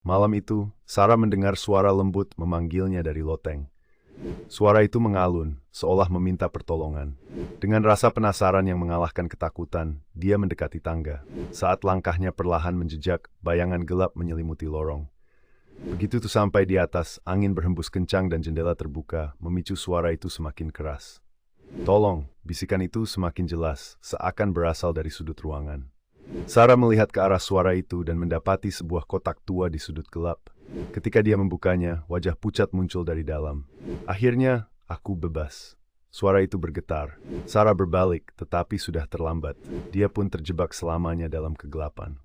Malam itu, Sarah mendengar suara lembut memanggilnya dari loteng. Suara itu mengalun, seolah meminta pertolongan. Dengan rasa penasaran yang mengalahkan ketakutan, dia mendekati tangga. Saat langkahnya perlahan menjejak, bayangan gelap menyelimuti lorong. Begitu tuh sampai di atas, angin berhembus kencang dan jendela terbuka, memicu suara itu semakin keras. "Tolong!" Bisikan itu semakin jelas, seakan berasal dari sudut ruangan. Sarah melihat ke arah suara itu dan mendapati sebuah kotak tua di sudut gelap. Ketika dia membukanya, wajah pucat muncul dari dalam. "Akhirnya, aku bebas." Suara itu bergetar. Sarah berbalik, tetapi sudah terlambat. Dia pun terjebak selamanya dalam kegelapan.